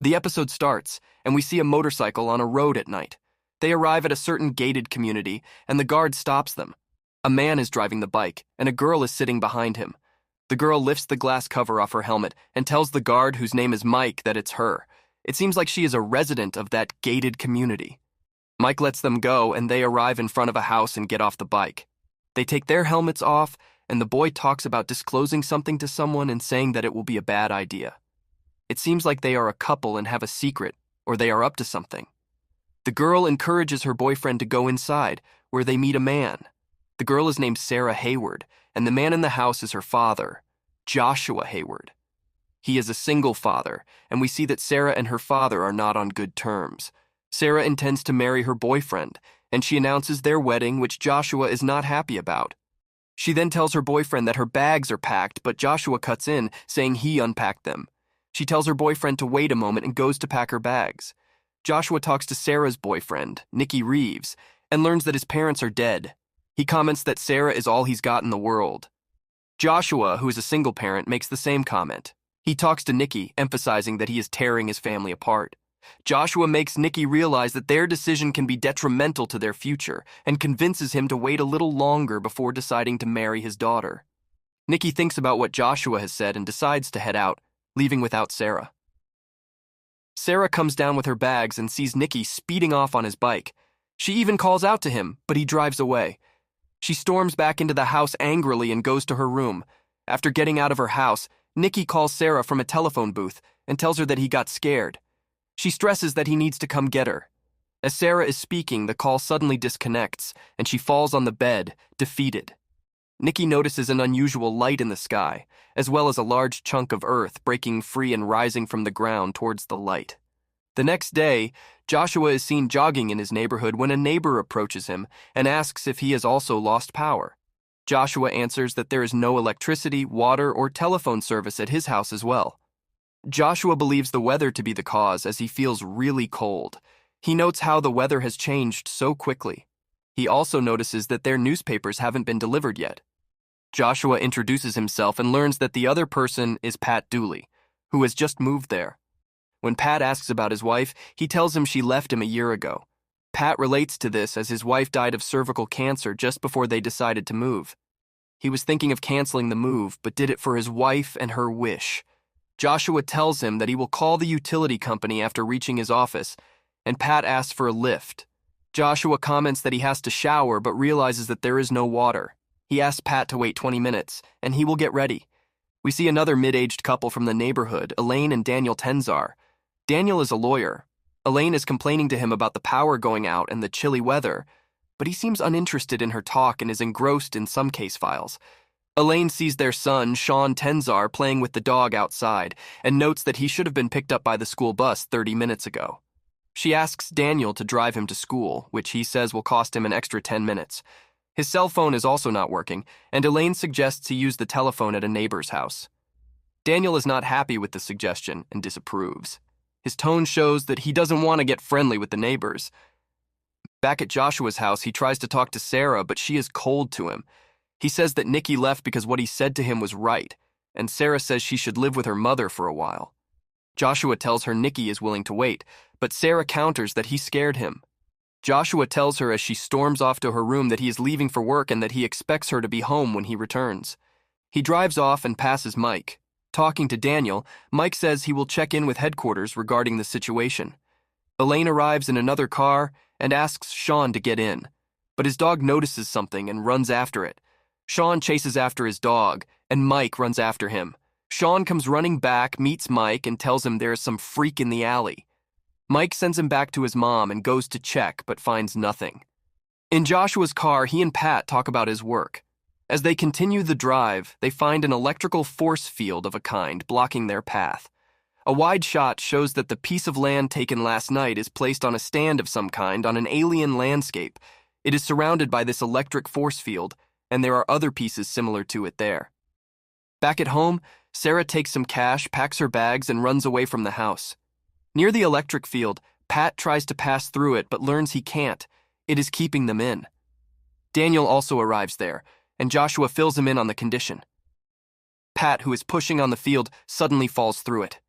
The episode starts, and we see a motorcycle on a road at night. They arrive at a certain gated community, and the guard stops them. A man is driving the bike, and a girl is sitting behind him. The girl lifts the glass cover off her helmet and tells the guard, whose name is Mike, that it's her. It seems like she is a resident of that gated community. Mike lets them go, and they arrive in front of a house and get off the bike. They take their helmets off, and the boy talks about disclosing something to someone and saying that it will be a bad idea. It seems like they are a couple and have a secret, or they are up to something. The girl encourages her boyfriend to go inside, where they meet a man. The girl is named Sarah Hayward, and the man in the house is her father, Joshua Hayward. He is a single father, and we see that Sarah and her father are not on good terms. Sarah intends to marry her boyfriend, and she announces their wedding, which Joshua is not happy about. She then tells her boyfriend that her bags are packed, but Joshua cuts in, saying he unpacked them. She tells her boyfriend to wait a moment and goes to pack her bags. Joshua talks to Sarah's boyfriend, Nicky Reeves, and learns that his parents are dead. He comments that Sarah is all he's got in the world. Joshua, who is a single parent, makes the same comment. He talks to Nicky, emphasizing that he is tearing his family apart. Joshua makes Nicky realize that their decision can be detrimental to their future and convinces him to wait a little longer before deciding to marry his daughter. Nicky thinks about what Joshua has said and decides to head out, leaving without Sarah. Sarah comes down with her bags and sees Nicky speeding off on his bike. She even calls out to him, but he drives away. She storms back into the house angrily and goes to her room. After getting out of her house, Nicky calls Sarah from a telephone booth and tells her that he got scared. She stresses that he needs to come get her. As Sarah is speaking, the call suddenly disconnects, and she falls on the bed, defeated. Nicky notices an unusual light in the sky, as well as a large chunk of earth breaking free and rising from the ground towards the light. The next day, Joshua is seen jogging in his neighborhood when a neighbor approaches him and asks if he has also lost power. Joshua answers that there is no electricity, water, or telephone service at his house as well. Joshua believes the weather to be the cause as he feels really cold. He notes how the weather has changed so quickly. He also notices that their newspapers haven't been delivered yet. Joshua introduces himself and learns that the other person is Pat Dooley, who has just moved there. When Pat asks about his wife, he tells him she left him a year ago. Pat relates to this as his wife died of cervical cancer just before they decided to move. He was thinking of canceling the move, but did it for his wife and her wish. Joshua tells him that he will call the utility company after reaching his office, and Pat asks for a lift. Joshua comments that he has to shower but realizes that there is no water. He asks Pat to wait 20 minutes, and he will get ready. We see another mid-aged couple from the neighborhood, Elaine and Daniel Tenzar. Daniel is a lawyer. Elaine is complaining to him about the power going out and the chilly weather, but he seems uninterested in her talk and is engrossed in some case files. Elaine sees their son, Sean Tenzar, playing with the dog outside and notes that he should have been picked up by the school bus 30 minutes ago. She asks Daniel to drive him to school, which he says will cost him an extra 10 minutes. His cell phone is also not working, and Elaine suggests he use the telephone at a neighbor's house. Daniel is not happy with the suggestion and disapproves. His tone shows that he doesn't want to get friendly with the neighbors. Back at Joshua's house, he tries to talk to Sarah, but she is cold to him. He says that Nicky left because what he said to him was right, and Sarah says she should live with her mother for a while. Joshua tells her Nicky is willing to wait, but Sarah counters that he scared him. Joshua tells her as she storms off to her room that he is leaving for work and that he expects her to be home when he returns. He drives off and passes Mike. Talking to Daniel, Mike says he will check in with headquarters regarding the situation. Elaine arrives in another car and asks Sean to get in, but his dog notices something and runs after it. Sean chases after his dog, and Mike runs after him. Sean comes running back, meets Mike, and tells him there is some freak in the alley. Mike sends him back to his mom and goes to check, but finds nothing. In Joshua's car, he and Pat talk about his work. As they continue the drive, they find an electrical force field of a kind blocking their path. A wide shot shows that the piece of land taken last night is placed on a stand of some kind on an alien landscape. It is surrounded by this electric force field, and there are other pieces similar to it there. Back at home, Sarah takes some cash, packs her bags, and runs away from the house. Near the electric field, Pat tries to pass through it but learns he can't. It is keeping them in. Daniel also arrives there, and Joshua fills him in on the condition. Pat, who is pushing on the field, suddenly falls through it.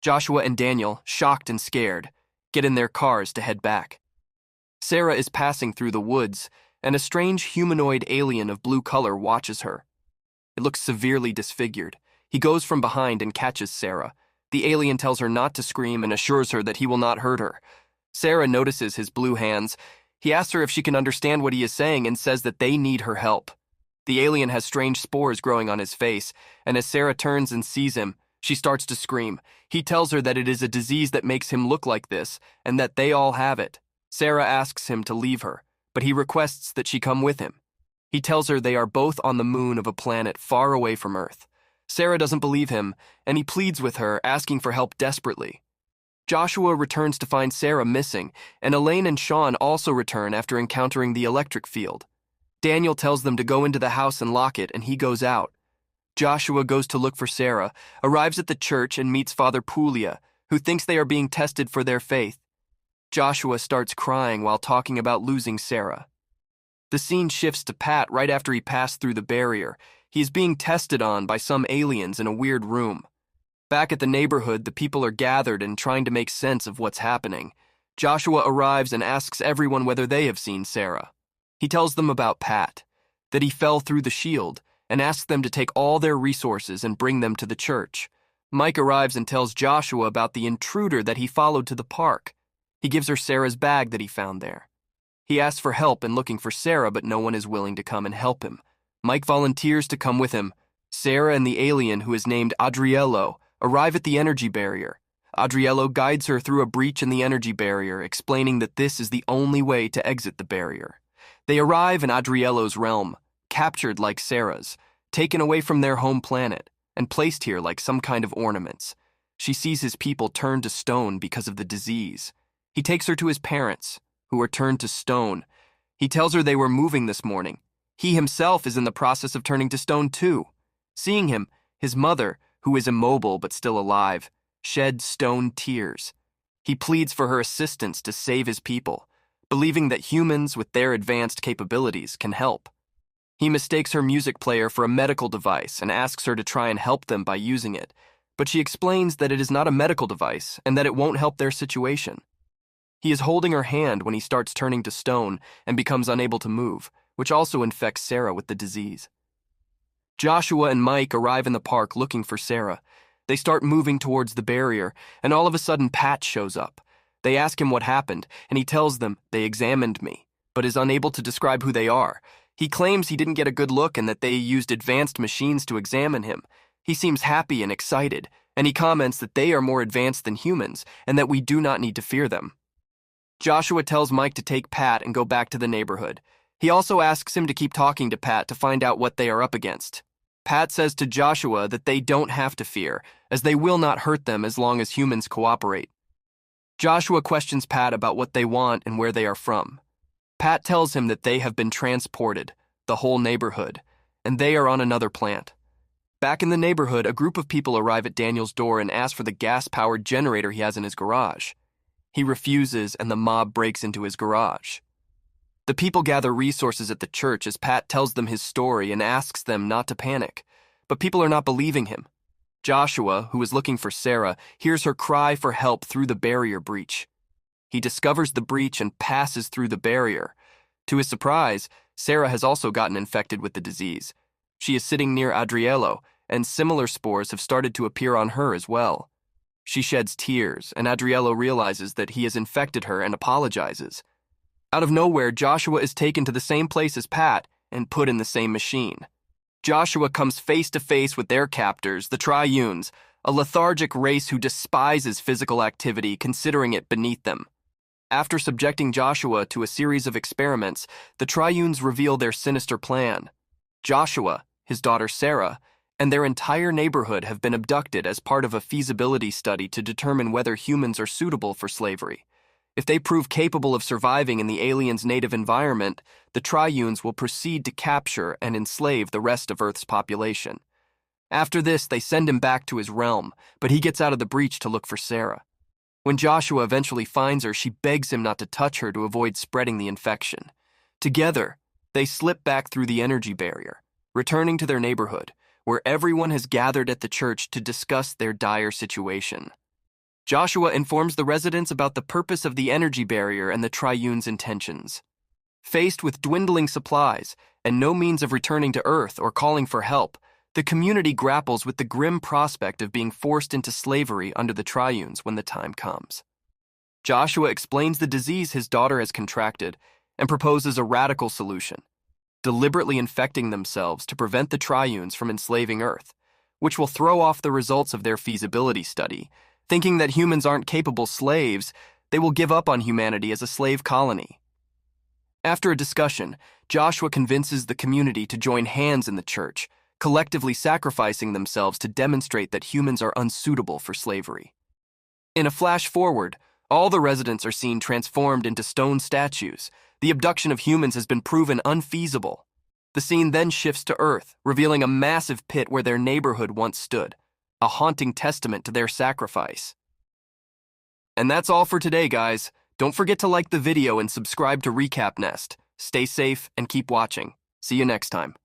Joshua and Daniel, shocked and scared, get in their cars to head back. Sarah is passing through the woods, and a strange humanoid alien of blue color watches her. It looks severely disfigured. He goes from behind and catches Sarah. The alien tells her not to scream and assures her that he will not hurt her. Sarah notices his blue hands. He asks her if she can understand what he is saying and says that they need her help. The alien has strange spores growing on his face, and as Sarah turns and sees him, she starts to scream. He tells her that it is a disease that makes him look like this, and that they all have it. Sarah asks him to leave her, but he requests that she come with him. He tells her they are both on the moon of a planet far away from Earth. Sarah doesn't believe him, and he pleads with her, asking for help desperately. Joshua returns to find Sarah missing, and Elaine and Sean also return after encountering the electric field. Daniel tells them to go into the house and lock it, and he goes out. Joshua goes to look for Sarah, arrives at the church and meets Father Puglia, who thinks they are being tested for their faith. Joshua starts crying while talking about losing Sarah. The scene shifts to Pat right after he passed through the barrier. He is being tested on by some aliens in a weird room. Back at the neighborhood, the people are gathered and trying to make sense of what's happening. Joshua arrives and asks everyone whether they have seen Sarah. He tells them about Pat, that he fell through the shield, and asks them to take all their resources and bring them to the church. Mike arrives and tells Joshua about the intruder that he followed to the park. He gives her Sarah's bag that he found there. He asks for help in looking for Sarah, but no one is willing to come and help him. Mike volunteers to come with him. Sarah and the alien, who is named Adriello, arrive at the energy barrier. Adriello guides her through a breach in the energy barrier, explaining that this is the only way to exit the barrier. They arrive in Adriello's realm, captured like Sarah's, taken away from their home planet, and placed here like some kind of ornaments. She sees his people turned to stone because of the disease. He takes her to his parents, who are turned to stone. He tells her they were moving this morning. He himself is in the process of turning to stone too. Seeing him, his mother, who is immobile but still alive, sheds stone tears. He pleads for her assistance to save his people, believing that humans with their advanced capabilities can help. He mistakes her music player for a medical device and asks her to try and help them by using it, but she explains that it is not a medical device and that it won't help their situation. He is holding her hand when he starts turning to stone and becomes unable to move, which also infects Sarah with the disease. Joshua and Mike arrive in the park looking for Sarah. They start moving towards the barrier, and all of a sudden Pat shows up. They ask him what happened, and he tells them they examined me, but is unable to describe who they are. He claims he didn't get a good look and that they used advanced machines to examine him. He seems happy and excited, and he comments that they are more advanced than humans and that we do not need to fear them. Joshua tells Mike to take Pat and go back to the neighborhood. He also asks him to keep talking to Pat to find out what they are up against. Pat says to Joshua that they don't have to fear, as they will not hurt them as long as humans cooperate. Joshua questions Pat about what they want and where they are from. Pat tells him that they have been transported, the whole neighborhood, and they are on another plant. Back in the neighborhood, a group of people arrive at Daniel's door and ask for the gas-powered generator he has in his garage. He refuses, and the mob breaks into his garage. The people gather resources at the church as Pat tells them his story and asks them not to panic, but people are not believing him. Joshua, who is looking for Sarah, hears her cry for help through the barrier breach. He discovers the breach and passes through the barrier. To his surprise, Sarah has also gotten infected with the disease. She is sitting near Adriello, and similar spores have started to appear on her as well. She sheds tears, and Adriello realizes that he has infected her and apologizes. Out of nowhere, Joshua is taken to the same place as Pat and put in the same machine. Joshua comes face to face with their captors, the triuns, a lethargic race who despises physical activity, considering it beneath them. After subjecting Joshua to a series of experiments, the triuns reveal their sinister plan. Joshua, his daughter Sarah, and their entire neighborhood have been abducted as part of a feasibility study to determine whether humans are suitable for slavery. If they prove capable of surviving in the aliens' native environment, the triuns will proceed to capture and enslave the rest of Earth's population. After this, they send him back to his realm, but he gets out of the breach to look for Sarah. When Joshua eventually finds her, she begs him not to touch her to avoid spreading the infection. Together, they slip back through the energy barrier, returning to their neighborhood, where everyone has gathered at the church to discuss their dire situation. Joshua informs the residents about the purpose of the energy barrier and the triun's intentions. Faced with dwindling supplies and no means of returning to Earth or calling for help, the community grapples with the grim prospect of being forced into slavery under the triuns when the time comes. Joshua explains the disease his daughter has contracted and proposes a radical solution, deliberately infecting themselves to prevent the triuns from enslaving Earth, which will throw off the results of their feasibility study. Thinking that humans aren't capable slaves, they will give up on humanity as a slave colony. After a discussion, Joshua convinces the community to join hands in the church, collectively sacrificing themselves to demonstrate that humans are unsuitable for slavery. In a flash forward, all the residents are seen transformed into stone statues. The abduction of humans has been proven unfeasible. The scene then shifts to Earth, revealing a massive pit where their neighborhood once stood, a haunting testament to their sacrifice. And that's all for today, guys. Don't forget to like the video and subscribe to Recap Nest. Stay safe and keep watching. See you next time.